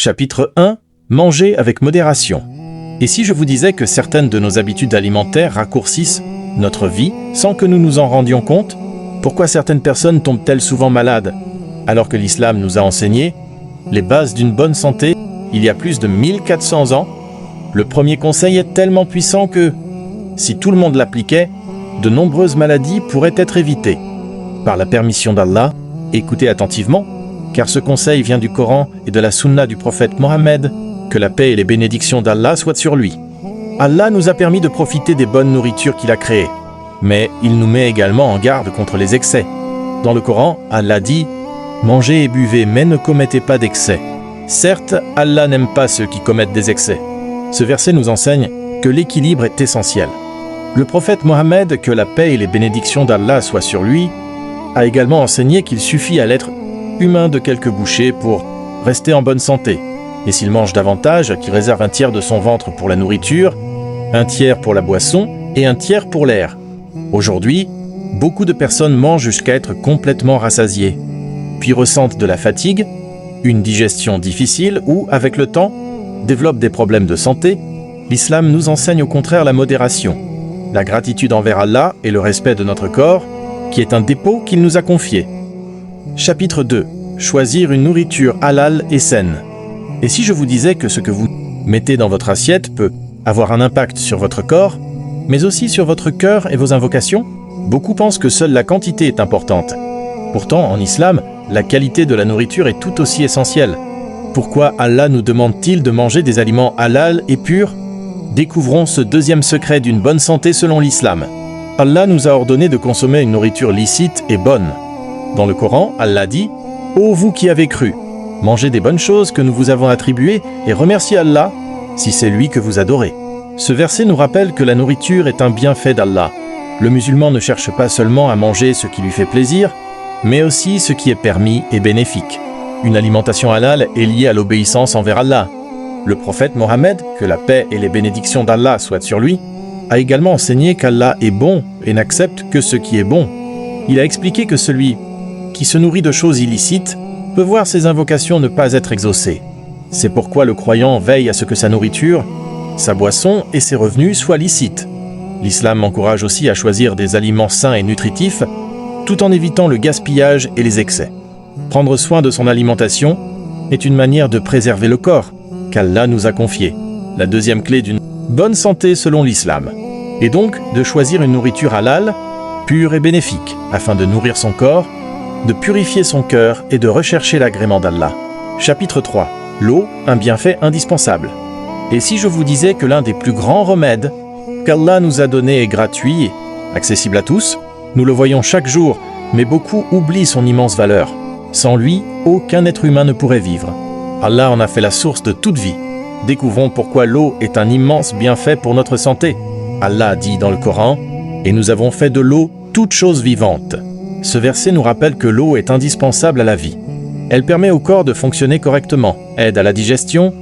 Chapitre 1. Manger avec modération. Et si je vous disais que certaines de nos habitudes alimentaires raccourcissent notre vie sans que nous nous en rendions compte? Pourquoi certaines personnes tombent-elles souvent malades alors que l'islam nous a enseigné les bases d'une bonne santé il y a plus de 1400 ans? Le premier conseil est tellement puissant que, si tout le monde l'appliquait, de nombreuses maladies pourraient être évitées. Par la permission d'Allah, écoutez attentivement, car ce conseil vient du Coran et de la Sunna du prophète Mohammed, que la paix et les bénédictions d'Allah soient sur lui. Allah nous a permis de profiter des bonnes nourritures qu'il a créées, mais il nous met également en garde contre les excès. Dans le Coran, Allah dit « Mangez et buvez, mais ne commettez pas d'excès ». Certes, Allah n'aime pas ceux qui commettent des excès. Ce verset nous enseigne que l'équilibre est essentiel. Le prophète Mohammed, que la paix et les bénédictions d'Allah soient sur lui, a également enseigné qu'il suffit à l'être humain de quelques bouchées pour rester en bonne santé. Et s'il mange davantage, qu'il réserve un tiers de son ventre pour la nourriture, un tiers pour la boisson et un tiers pour l'air. Aujourd'hui, beaucoup de personnes mangent jusqu'à être complètement rassasiées, puis ressentent de la fatigue, une digestion difficile ou, avec le temps, développent des problèmes de santé. L'islam nous enseigne au contraire la modération, la gratitude envers Allah et le respect de notre corps, qui est un dépôt qu'il nous a confié. Chapitre 2. Choisir une nourriture halal et saine. Et si je vous disais que ce que vous mettez dans votre assiette peut avoir un impact sur votre corps, mais aussi sur votre cœur et vos invocations? Beaucoup pensent que seule la quantité est importante. Pourtant, en islam, la qualité de la nourriture est tout aussi essentielle. Pourquoi Allah nous demande-t-il de manger des aliments halal et purs? Découvrons ce deuxième secret d'une bonne santé selon l'islam. Allah nous a ordonné de consommer une nourriture licite et bonne. Dans le Coran, Allah dit « Ô vous qui avez cru, mangez des bonnes choses que nous vous avons attribuées et remerciez Allah si c'est lui que vous adorez. » Ce verset nous rappelle que la nourriture est un bienfait d'Allah. Le musulman ne cherche pas seulement à manger ce qui lui fait plaisir, mais aussi ce qui est permis et bénéfique. Une alimentation halal est liée à l'obéissance envers Allah. Le prophète Mohammed, que la paix et les bénédictions d'Allah soient sur lui, a également enseigné qu'Allah est bon et n'accepte que ce qui est bon. Il a expliqué que celui qui se nourrit de choses illicites peut voir ses invocations ne pas être exaucées. C'est pourquoi le croyant veille à ce que sa nourriture, sa boisson et ses revenus soient licites. L'islam encourage aussi à choisir des aliments sains et nutritifs, tout en évitant le gaspillage et les excès. Prendre soin de son alimentation est une manière de préserver le corps qu'Allah nous a confié. La deuxième clé d'une bonne santé selon l'islam est donc de choisir une nourriture halal, pure et bénéfique, afin de nourrir son corps, de purifier son cœur et de rechercher l'agrément d'Allah. Chapitre 3. L'eau, un bienfait indispensable. Et si je vous disais que l'un des plus grands remèdes qu'Allah nous a donné est gratuit et accessible à tous, nous le voyons chaque jour, mais beaucoup oublient son immense valeur. Sans lui, aucun être humain ne pourrait vivre. Allah en a fait la source de toute vie. Découvrons pourquoi l'eau est un immense bienfait pour notre santé. Allah dit dans le Coran « Et nous avons fait de l'eau toute chose vivante ». Ce verset nous rappelle que l'eau est indispensable à la vie. Elle permet au corps de fonctionner correctement, aide à la digestion,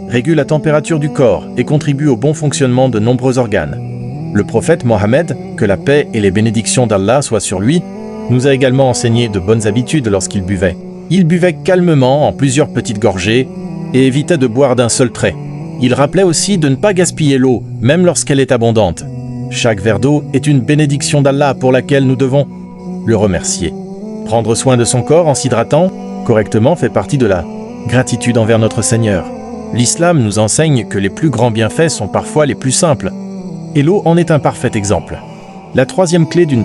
régule la température du corps et contribue au bon fonctionnement de nombreux organes. Le prophète Mohammed, que la paix et les bénédictions d'Allah soient sur lui, nous a également enseigné de bonnes habitudes lorsqu'il buvait. Il buvait calmement en plusieurs petites gorgées et évitait de boire d'un seul trait. Il rappelait aussi de ne pas gaspiller l'eau, même lorsqu'elle est abondante. Chaque verre d'eau est une bénédiction d'Allah pour laquelle nous devons le remercier. Prendre soin de son corps en s'hydratant correctement fait partie de la gratitude envers notre Seigneur. L'islam nous enseigne que les plus grands bienfaits sont parfois les plus simples, et l'eau en est un parfait exemple. La troisième clé d'une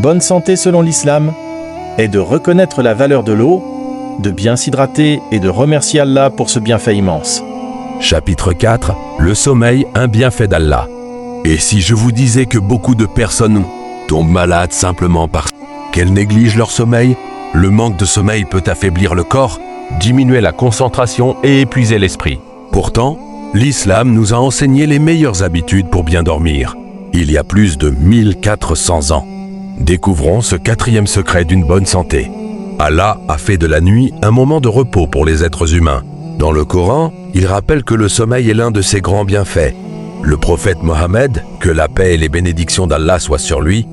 bonne santé selon l'islam est de reconnaître la valeur de l'eau, de bien s'hydrater et de remercier Allah pour ce bienfait immense. Chapitre 4. Le sommeil, un bienfait d'Allah. Et si je vous disais que beaucoup de personnes tombent malades simplement parce qu'elles négligent leur sommeil? Le manque de sommeil peut affaiblir le corps, diminuer la concentration et épuiser l'esprit. Pourtant, l'islam nous a enseigné les meilleures habitudes pour bien dormir, il y a plus de 1400 ans. Découvrons ce quatrième secret d'une bonne santé. Allah a fait de la nuit un moment de repos pour les êtres humains. Dans le Coran, il rappelle que le sommeil est l'un de ses grands bienfaits. Le prophète Mohammed, que la paix et les bénédictions d'Allah soient sur lui,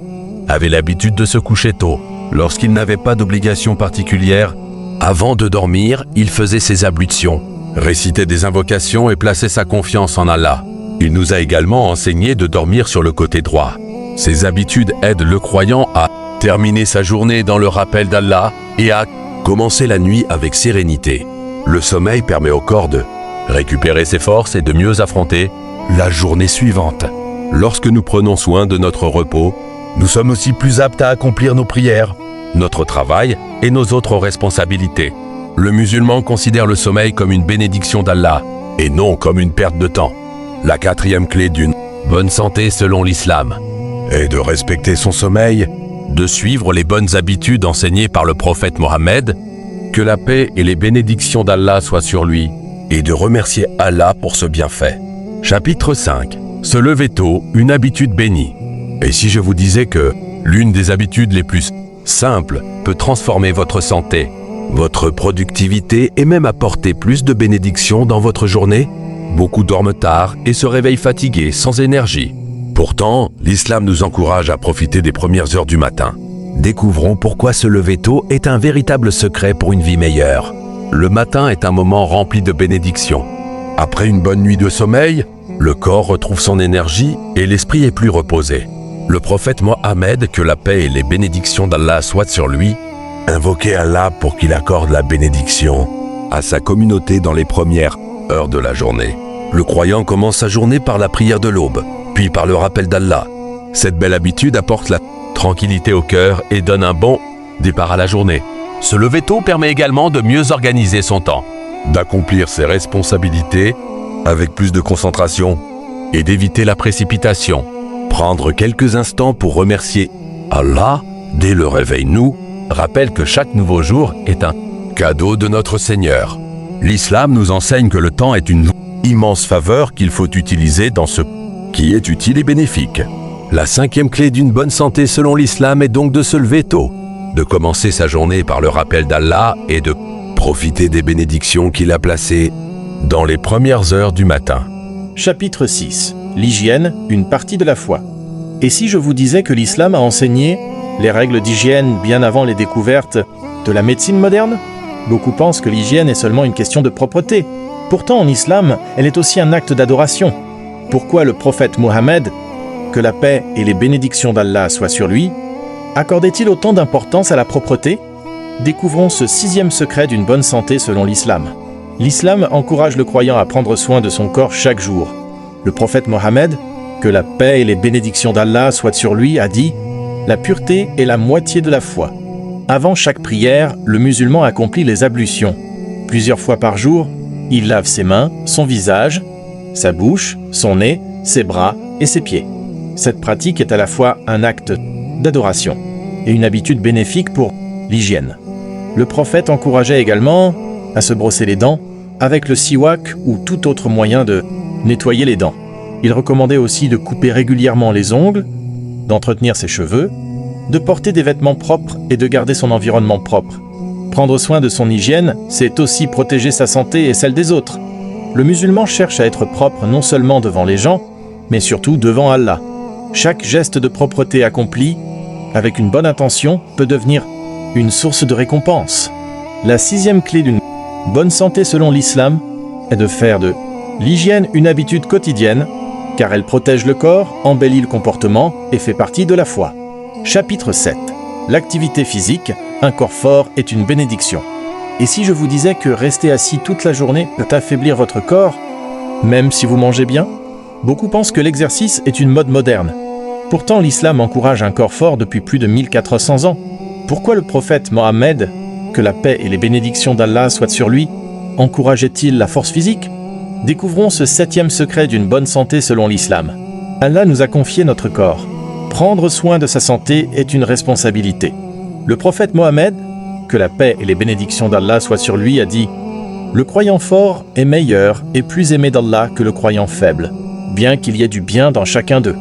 avait l'habitude de se coucher tôt. Lorsqu'il n'avait pas d'obligation particulière, avant de dormir, il faisait ses ablutions, récitait des invocations et plaçait sa confiance en Allah. Il nous a également enseigné de dormir sur le côté droit. Ces habitudes aident le croyant à terminer sa journée dans le rappel d'Allah et à commencer la nuit avec sérénité. Le sommeil permet au corps de récupérer ses forces et de mieux affronter la journée suivante. Lorsque nous prenons soin de notre repos, nous sommes aussi plus aptes à accomplir nos prières, notre travail et nos autres responsabilités. Le musulman considère le sommeil comme une bénédiction d'Allah et non comme une perte de temps. La quatrième clé d'une bonne santé selon l'islam est de respecter son sommeil, de suivre les bonnes habitudes enseignées par le prophète Mohammed, que la paix et les bénédictions d'Allah soient sur lui, et de remercier Allah pour ce bienfait. Chapitre 5. Se lever tôt, une habitude bénie. Et si je vous disais que l'une des habitudes les plus simples peut transformer votre santé, votre productivité et même apporter plus de bénédictions dans votre journée? Beaucoup dorment tard et se réveillent fatigués, sans énergie. Pourtant, l'islam nous encourage à profiter des premières heures du matin. Découvrons pourquoi se lever tôt est un véritable secret pour une vie meilleure. Le matin est un moment rempli de bénédictions. Après une bonne nuit de sommeil, le corps retrouve son énergie et l'esprit est plus reposé. Le prophète Mohammed, que la paix et les bénédictions d'Allah soient sur lui, invoquait Allah pour qu'il accorde la bénédiction à sa communauté dans les premières heures de la journée. Le croyant commence sa journée par la prière de l'aube, puis par le rappel d'Allah. Cette belle habitude apporte la tranquillité au cœur et donne un bon départ à la journée. Se lever tôt permet également de mieux organiser son temps, d'accomplir ses responsabilités avec plus de concentration et d'éviter la précipitation. Prendre quelques instants pour remercier Allah dès le réveil nous rappelle que chaque nouveau jour est un cadeau de notre Seigneur. L'islam nous enseigne que le temps est une immense faveur qu'il faut utiliser dans ce qui est utile et bénéfique. La cinquième clé d'une bonne santé selon l'islam est donc de se lever tôt, de commencer sa journée par le rappel d'Allah et de profiter des bénédictions qu'il a placées dans les premières heures du matin. Chapitre 6. L'hygiène, une partie de la foi. Et si je vous disais que l'islam a enseigné les règles d'hygiène bien avant les découvertes de la médecine moderne? Beaucoup pensent que l'hygiène est seulement une question de propreté. Pourtant, en islam, elle est aussi un acte d'adoration. Pourquoi le prophète Mohammed, que la paix et les bénédictions d'Allah soient sur lui, accordait-il autant d'importance à la propreté? Découvrons ce sixième secret d'une bonne santé selon l'islam. L'islam encourage le croyant à prendre soin de son corps chaque jour. Le prophète Mohammed, que la paix et les bénédictions d'Allah soient sur lui, a dit « La pureté est la moitié de la foi ». Avant chaque prière, le musulman accomplit les ablutions. Plusieurs fois par jour, il lave ses mains, son visage, sa bouche, son nez, ses bras et ses pieds. Cette pratique est à la fois un acte d'adoration et une habitude bénéfique pour l'hygiène. Le prophète encourageait également à se brosser les dents avec le siwak ou tout autre moyen de nettoyer les dents. Il recommandait aussi de couper régulièrement les ongles, d'entretenir ses cheveux, de porter des vêtements propres et de garder son environnement propre. Prendre soin de son hygiène, c'est aussi protéger sa santé et celle des autres. Le musulman cherche à être propre non seulement devant les gens, mais surtout devant Allah. Chaque geste de propreté accompli avec une bonne intention peut devenir une source de récompense. La sixième clé d'une bonne santé selon l'islam est de faire de l'hygiène une habitude quotidienne, car elle protège le corps, embellit le comportement et fait partie de la foi. Chapitre 7. L'activité physique, un corps fort est une bénédiction. Et si je vous disais que rester assis toute la journée peut affaiblir votre corps, même si vous mangez bien? Beaucoup pensent que l'exercice est une mode moderne. Pourtant, l'islam encourage un corps fort depuis plus de 1400 ans. Pourquoi le prophète Mohammed, que la paix et les bénédictions d'Allah soient sur lui, encourageait-il la force physique? Découvrons ce septième secret d'une bonne santé selon l'islam. Allah nous a confié notre corps. Prendre soin de sa santé est une responsabilité. Le prophète Mohammed, que la paix et les bénédictions d'Allah soient sur lui, a dit « Le croyant fort est meilleur et plus aimé d'Allah que le croyant faible, bien qu'il y ait du bien dans chacun d'eux. »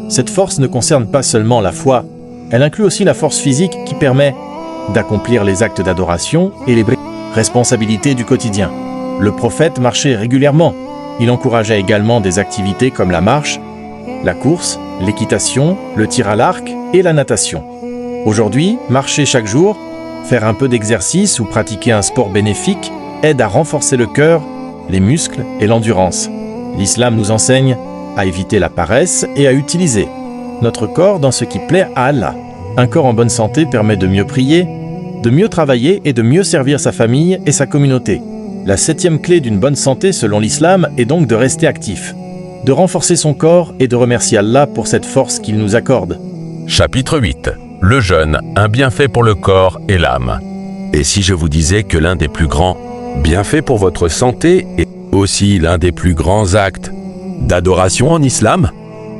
Cette force ne concerne pas seulement la foi, elle inclut aussi la force physique qui permet d'accomplir les actes d'adoration et les responsabilités du quotidien. Le prophète marchait régulièrement. Il encourageait également des activités comme la marche, la course, l'équitation, le tir à l'arc et la natation. Aujourd'hui, marcher chaque jour, faire un peu d'exercice ou pratiquer un sport bénéfique aide à renforcer le cœur les muscles et l'endurance. L'islam nous enseigne à éviter la paresse et à utiliser notre corps dans ce qui plaît à Allah. Un corps en bonne santé permet de mieux prier, de mieux travailler et de mieux servir sa famille et sa communauté. La 7e clé d'une bonne santé selon l'islam est donc de rester actif, de renforcer son corps et de remercier Allah pour cette force qu'il nous accorde. Chapitre 8. Le jeûne, un bienfait pour le corps et l'âme. Et si je vous disais que l'un des plus grands bienfaits pour votre santé est aussi l'un des plus grands actes d'adoration en islam?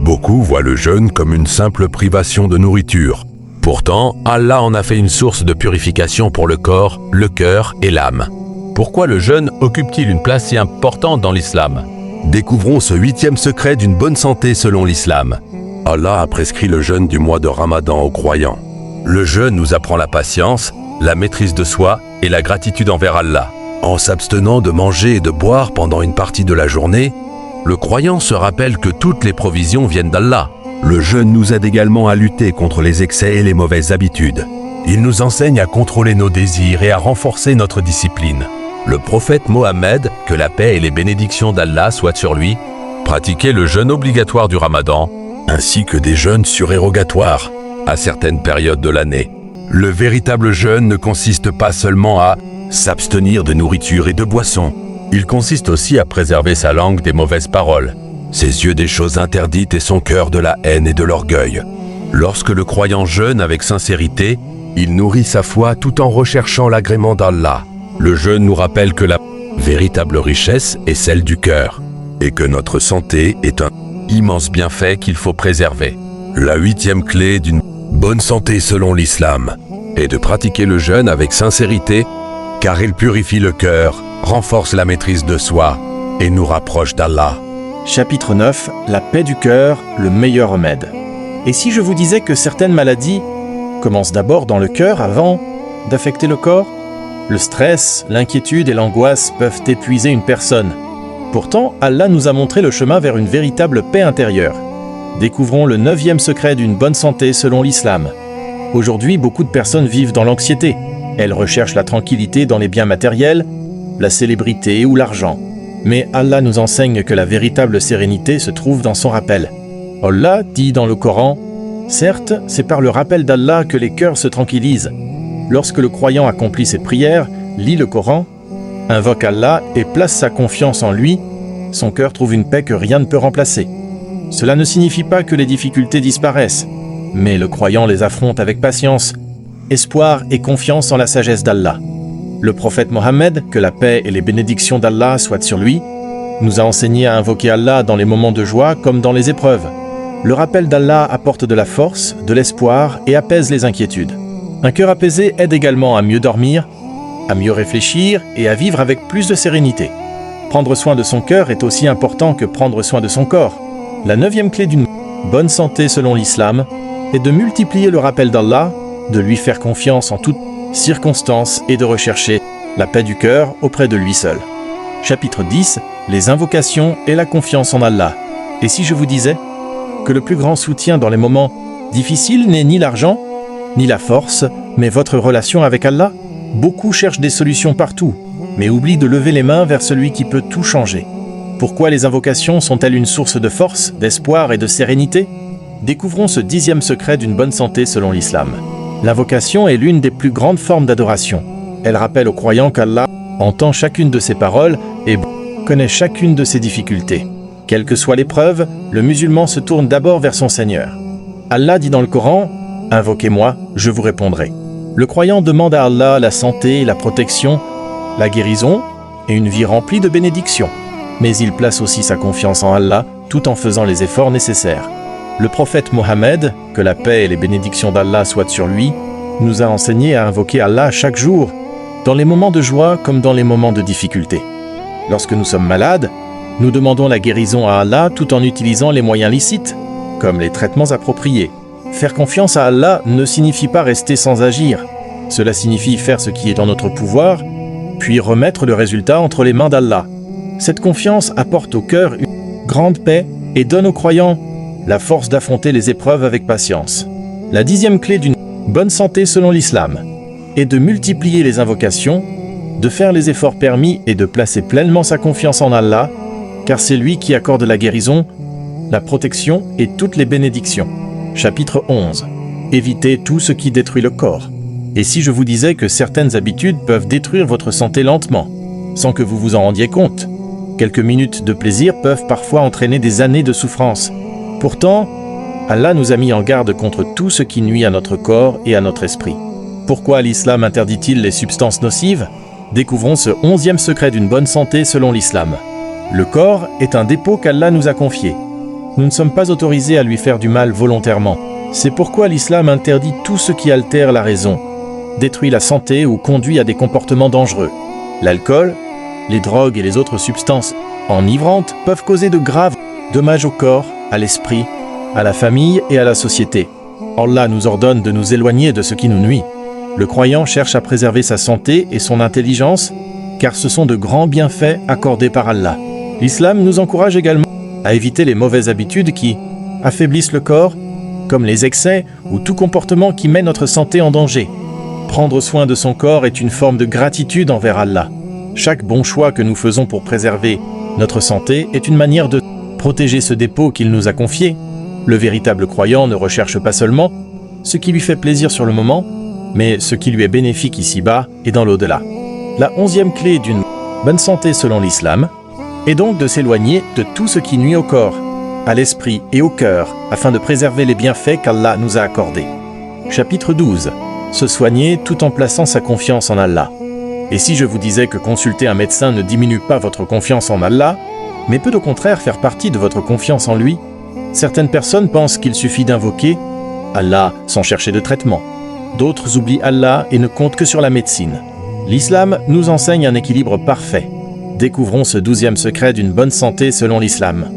Beaucoup voient le jeûne comme une simple privation de nourriture. Pourtant, Allah en a fait une source de purification pour le corps, le cœur et l'âme. Pourquoi le jeûne occupe-t-il une place si importante dans l'islam? Découvrons ce 8e secret d'une bonne santé selon l'islam. Allah a prescrit le jeûne du mois de Ramadan aux croyants. Le jeûne nous apprend la patience, la maîtrise de soi et la gratitude envers Allah. En s'abstenant de manger et de boire pendant une partie de la journée, le croyant se rappelle que toutes les provisions viennent d'Allah. Le jeûne nous aide également à lutter contre les excès et les mauvaises habitudes. Il nous enseigne à contrôler nos désirs et à renforcer notre discipline. Le prophète Mohammed, que la paix et les bénédictions d'Allah soient sur lui, pratiquait le jeûne obligatoire du Ramadan, ainsi que des jeûnes surérogatoires à certaines périodes de l'année. Le véritable jeûne ne consiste pas seulement à s'abstenir de nourriture et de boissons. Il consiste aussi à préserver sa langue des mauvaises paroles, ses yeux des choses interdites et son cœur de la haine et de l'orgueil. Lorsque le croyant jeûne avec sincérité, il nourrit sa foi tout en recherchant l'agrément d'Allah. Le jeûne nous rappelle que la véritable richesse est celle du cœur et que notre santé est un immense bienfait qu'il faut préserver. La 8e clé d'une bonne santé selon l'islam est de pratiquer le jeûne avec sincérité car il purifie le cœur, renforce la maîtrise de soi et nous rapproche d'Allah. Chapitre 9. La paix du cœur, le meilleur remède. Et si je vous disais que certaines maladies commencent d'abord dans le cœur avant d'affecter le corps? Le stress, l'inquiétude et l'angoisse peuvent épuiser une personne. Pourtant, Allah nous a montré le chemin vers une véritable paix intérieure. Découvrons le 9e secret d'une bonne santé selon l'islam. Aujourd'hui, beaucoup de personnes vivent dans l'anxiété. Elles recherchent la tranquillité dans les biens matériels, la célébrité ou l'argent. Mais Allah nous enseigne que la véritable sérénité se trouve dans son rappel. Allah dit dans le Coran, « Certes, c'est par le rappel d'Allah que les cœurs se tranquillisent. » Lorsque le croyant accomplit ses prières, lit le Coran, invoque Allah et place sa confiance en lui, son cœur trouve une paix que rien ne peut remplacer. Cela ne signifie pas que les difficultés disparaissent, mais le croyant les affronte avec patience, espoir et confiance en la sagesse d'Allah. Le prophète Mohammed, que la paix et les bénédictions d'Allah soient sur lui, nous a enseigné à invoquer Allah dans les moments de joie comme dans les épreuves. Le rappel d'Allah apporte de la force, de l'espoir et apaise les inquiétudes. Un cœur apaisé aide également à mieux dormir, à mieux réfléchir et à vivre avec plus de sérénité. Prendre soin de son cœur est aussi important que prendre soin de son corps. La 9e clé d'une bonne santé selon l'islam est de multiplier le rappel d'Allah, de lui faire confiance en toutes circonstances et de rechercher la paix du cœur auprès de lui seul. Chapitre 10. Les invocations et la confiance en Allah. Et si je vous disais que le plus grand soutien dans les moments difficiles n'est ni l'argent, ni la force, mais votre relation avec Allah? Beaucoup cherchent des solutions partout, mais oublient de lever les mains vers celui qui peut tout changer. Pourquoi les invocations sont-elles une source de force, d'espoir et de sérénité? Découvrons ce 10e secret d'une bonne santé selon l'islam. L'invocation est l'une des plus grandes formes d'adoration. Elle rappelle aux croyants qu'Allah entend chacune de ses paroles et connaît chacune de ses difficultés. Quelle que soit l'épreuve, le musulman se tourne d'abord vers son Seigneur. Allah dit dans le Coran, « Invoquez-moi, je vous répondrai ». Le croyant demande à Allah la santé, la protection, la guérison et une vie remplie de bénédictions. Mais il place aussi sa confiance en Allah tout en faisant les efforts nécessaires. Le prophète Mohammed, que la paix et les bénédictions d'Allah soient sur lui, nous a enseigné à invoquer Allah chaque jour, dans les moments de joie comme dans les moments de difficulté. Lorsque nous sommes malades, nous demandons la guérison à Allah tout en utilisant les moyens licites, comme les traitements appropriés. Faire confiance à Allah ne signifie pas rester sans agir. Cela signifie faire ce qui est dans notre pouvoir, puis remettre le résultat entre les mains d'Allah. Cette confiance apporte au cœur une grande paix et donne aux croyants la force d'affronter les épreuves avec patience. La 10e clé d'une bonne santé selon l'islam est de multiplier les invocations de faire les efforts permis et de placer pleinement sa confiance en Allah, car c'est lui qui accorde la guérison, la protection et toutes les bénédictions. Chapitre 11. Évitez tout ce qui détruit le corps. Et si je vous disais que certaines habitudes peuvent détruire votre santé lentement, sans que vous vous en rendiez compte? Quelques minutes de plaisir peuvent parfois entraîner des années de souffrance. Pourtant, Allah nous a mis en garde contre tout ce qui nuit à notre corps et à notre esprit. Pourquoi l'islam interdit-il les substances nocives? Découvrons ce 11e secret d'une bonne santé selon l'islam. Le corps est un dépôt qu'Allah nous a confié. Nous ne sommes pas autorisés à lui faire du mal volontairement. C'est pourquoi l'islam interdit tout ce qui altère la raison, détruit la santé ou conduit à des comportements dangereux. L'alcool, les drogues et les autres substances enivrantes peuvent causer de graves dommages au corps, à l'esprit, à la famille et à la société. Allah nous ordonne de nous éloigner de ce qui nous nuit. Le croyant cherche à préserver sa santé et son intelligence, car ce sont de grands bienfaits accordés par Allah. L'islam nous encourage également à éviter les mauvaises habitudes qui affaiblissent le corps, comme les excès ou tout comportement qui met notre santé en danger. Prendre soin de son corps est une forme de gratitude envers Allah. Chaque bon choix que nous faisons pour préserver notre santé est une manière de protéger ce dépôt qu'il nous a confié. Le véritable croyant ne recherche pas seulement ce qui lui fait plaisir sur le moment, mais ce qui lui est bénéfique ici-bas et dans l'au-delà. La 11e clé d'une bonne santé selon l'islam est donc de s'éloigner de tout ce qui nuit au corps, à l'esprit et au cœur, afin de préserver les bienfaits qu'Allah nous a accordés. Chapitre 12. Se soigner tout en plaçant sa confiance en Allah. Et si je vous disais que consulter un médecin ne diminue pas votre confiance en Allah, mais peut au contraire faire partie de votre confiance en lui, certaines personnes pensent qu'il suffit d'invoquer Allah sans chercher de traitement. D'autres oublient Allah et ne comptent que sur la médecine. L'islam nous enseigne un équilibre parfait. Découvrons ce 12e secret d'une bonne santé selon l'islam.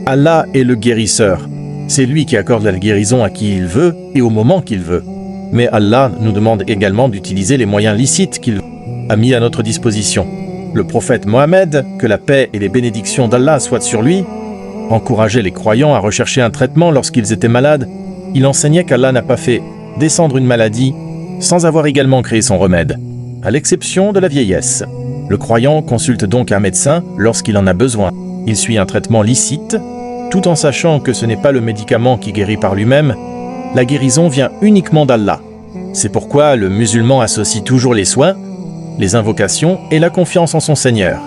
Allah est le guérisseur. C'est lui qui accorde la guérison à qui il veut et au moment qu'il veut. Mais Allah nous demande également d'utiliser les moyens licites qu'il a mis à notre disposition. Le prophète Mohammed, que la paix et les bénédictions d'Allah soient sur lui, encourageait les croyants à rechercher un traitement lorsqu'ils étaient malades. Il enseignait qu'Allah n'a pas fait descendre une maladie sans avoir également créé son remède, à l'exception de la vieillesse. Le croyant consulte donc un médecin lorsqu'il en a besoin. Il suit un traitement licite, tout en sachant que ce n'est pas le médicament qui guérit par lui-même. La guérison vient uniquement d'Allah. C'est pourquoi le musulman associe toujours les soins, les invocations et la confiance en son Seigneur.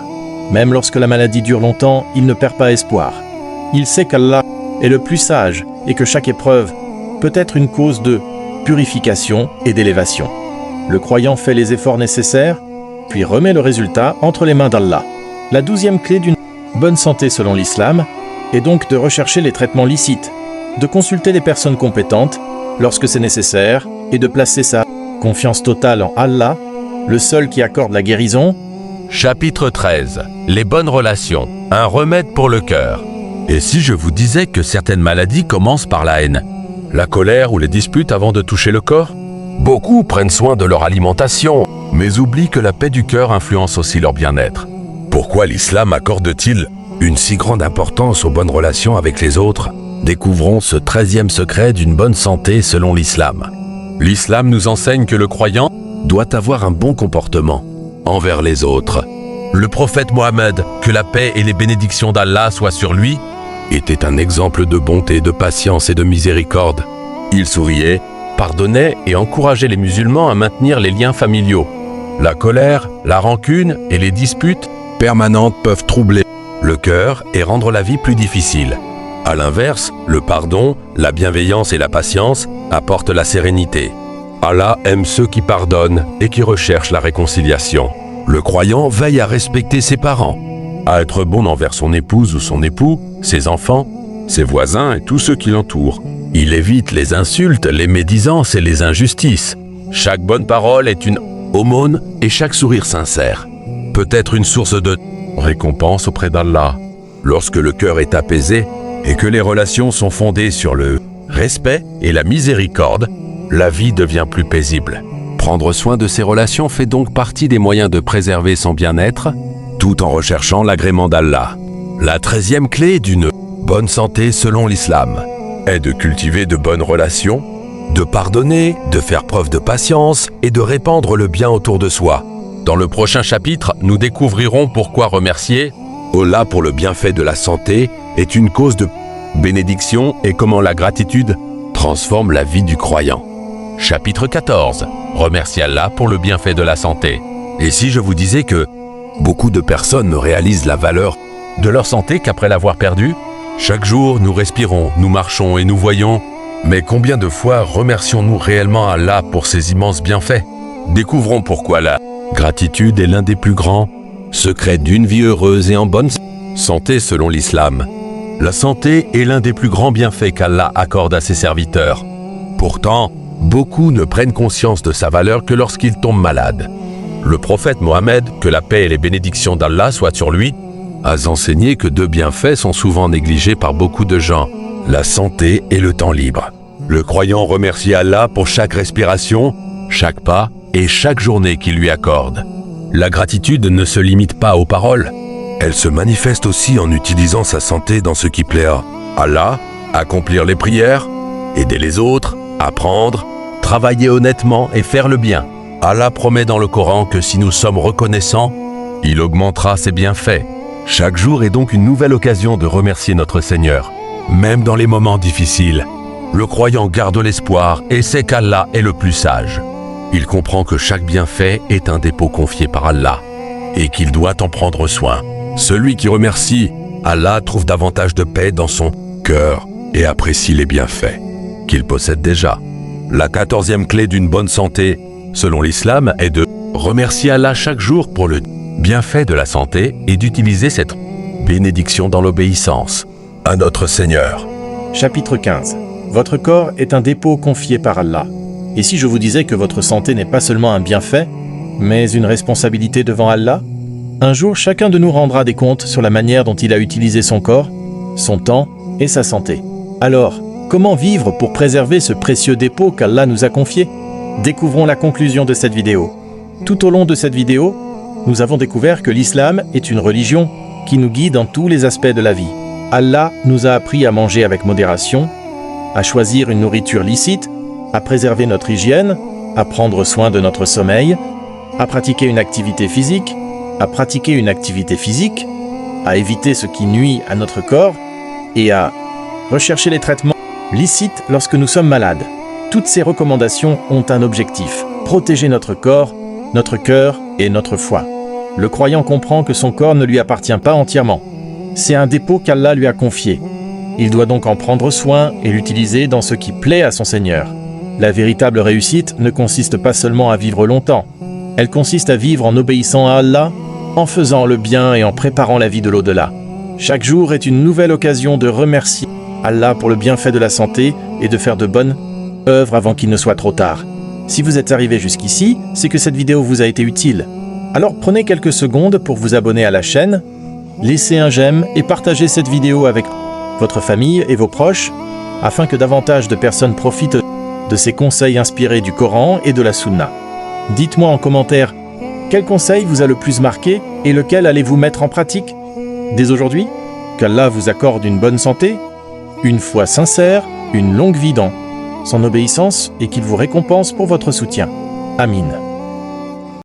Même lorsque la maladie dure longtemps, il ne perd pas espoir. Il sait qu'Allah est le plus sage et que chaque épreuve peut être une cause de purification et d'élévation. Le croyant fait les efforts nécessaires, puis remet le résultat entre les mains d'Allah. La 12e clé d'une bonne santé selon l'islam est donc de rechercher les traitements licites, de consulter les personnes compétentes lorsque c'est nécessaire et de placer sa confiance totale en Allah, le seul qui accorde la guérison. Chapitre 13. Les bonnes relations, un remède pour le cœur. Et si je vous disais que certaines maladies commencent par la haine, la colère ou les disputes avant de toucher le corps? Beaucoup prennent soin de leur alimentation, mais oublient que la paix du cœur influence aussi leur bien-être. Pourquoi l'islam accorde-t-il une si grande importance aux bonnes relations avec les autres? Découvrons ce 13e secret d'une bonne santé selon l'islam. L'islam nous enseigne que le croyant doit avoir un bon comportement envers les autres. Le prophète Mohammed, que la paix et les bénédictions d'Allah soient sur lui, était un exemple de bonté, de patience et de miséricorde. Il souriait, pardonnait et encourageait les musulmans à maintenir les liens familiaux. La colère, la rancune et les disputes permanentes peuvent troubler le cœur et rendre la vie plus difficile. À l'inverse, le pardon, la bienveillance et la patience apportent la sérénité. Allah aime ceux qui pardonnent et qui recherchent la réconciliation. Le croyant veille à respecter ses parents, à être bon envers son épouse ou son époux, ses enfants, ses voisins et tous ceux qui l'entourent. Il évite les insultes, les médisances et les injustices. Chaque bonne parole est une aumône et chaque sourire sincère peut être une source de récompense auprès d'Allah. Lorsque le cœur est apaisé et que les relations sont fondées sur le respect et la miséricorde, la vie devient plus paisible. Prendre soin de ses relations fait donc partie des moyens de préserver son bien-être, tout en recherchant l'agrément d'Allah. La 13e clé d'une bonne santé selon l'islam est de cultiver de bonnes relations, de pardonner, de faire preuve de patience et de répandre le bien autour de soi. Dans le prochain chapitre, nous découvrirons pourquoi remercier Allah pour le bienfait de la santé est une cause de bénédiction et comment la gratitude transforme la vie du croyant. Chapitre 14. Remercier Allah pour le bienfait de la santé. Et si je vous disais que beaucoup de personnes ne réalisent la valeur de leur santé qu'après l'avoir perdue? Chaque jour, nous respirons, nous marchons et nous voyons. Mais combien de fois remercions-nous réellement Allah pour ses immenses bienfaits? Découvrons pourquoi la gratitude est l'un des plus grands secrets d'une vie heureuse et en bonne santé selon l'islam. La santé est l'un des plus grands bienfaits qu'Allah accorde à ses serviteurs. Pourtant, beaucoup ne prennent conscience de sa valeur que lorsqu'ils tombent malades. Le prophète Mohammed, que la paix et les bénédictions d'Allah soient sur lui, a enseigné que deux bienfaits sont souvent négligés par beaucoup de gens, la santé et le temps libre. Le croyant remercie Allah pour chaque respiration, chaque pas et chaque journée qu'il lui accorde. La gratitude ne se limite pas aux paroles. Elle se manifeste aussi en utilisant sa santé dans ce qui plaît à Allah, accomplir les prières, aider les autres, apprendre, travailler honnêtement et faire le bien. Allah promet dans le Coran que si nous sommes reconnaissants, il augmentera ses bienfaits. Chaque jour est donc une nouvelle occasion de remercier notre Seigneur. Même dans les moments difficiles, le croyant garde l'espoir et sait qu'Allah est le plus sage. Il comprend que chaque bienfait est un dépôt confié par Allah et qu'il doit en prendre soin. Celui qui remercie Allah trouve davantage de paix dans son cœur et apprécie les bienfaits qu'il possède déjà. La 14e clé d'une bonne santé, selon l'islam, est de remercier Allah chaque jour pour le bienfait de la santé et d'utiliser cette bénédiction dans l'obéissance à notre Seigneur. Chapitre 15. Votre corps est un dépôt confié par Allah. Et si je vous disais que votre santé n'est pas seulement un bienfait, mais une responsabilité devant Allah? Un jour, chacun de nous rendra des comptes sur la manière dont il a utilisé son corps, son temps et sa santé. Alors, comment vivre pour préserver ce précieux dépôt qu'Allah nous a confié? Découvrons la conclusion de cette vidéo. Tout au long de cette vidéo, nous avons découvert que l'islam est une religion qui nous guide dans tous les aspects de la vie. Allah nous a appris à manger avec modération, à choisir une nourriture licite, à préserver notre hygiène, à prendre soin de notre sommeil, à pratiquer une activité physique, à éviter ce qui nuit à notre corps et à rechercher les traitements licites lorsque nous sommes malades. Toutes ces recommandations ont un objectif: protéger notre corps, notre cœur et notre foi. Le croyant comprend que son corps ne lui appartient pas entièrement. C'est un dépôt qu'Allah lui a confié. Il doit donc en prendre soin et l'utiliser dans ce qui plaît à son Seigneur. La véritable réussite ne consiste pas seulement à vivre longtemps. Elle consiste à vivre en obéissant à Allah, en faisant le bien et en préparant la vie de l'au-delà. Chaque jour est une nouvelle occasion de remercier Allah pour le bienfait de la santé et de faire de bonnes œuvres avant qu'il ne soit trop tard. Si vous êtes arrivé jusqu'ici, c'est que cette vidéo vous a été utile. Alors prenez quelques secondes pour vous abonner à la chaîne, laissez un j'aime et partagez cette vidéo avec votre famille et vos proches afin que davantage de personnes profitent de ces conseils inspirés du Coran et de la Sunna. Dites-moi en commentaire quel conseil vous a le plus marqué et lequel allez-vous mettre en pratique dès aujourd'hui. Qu'Allah vous accorde une bonne santé, une foi sincère, une longue vie dans son obéissance et qu'il vous récompense pour votre soutien. Amin.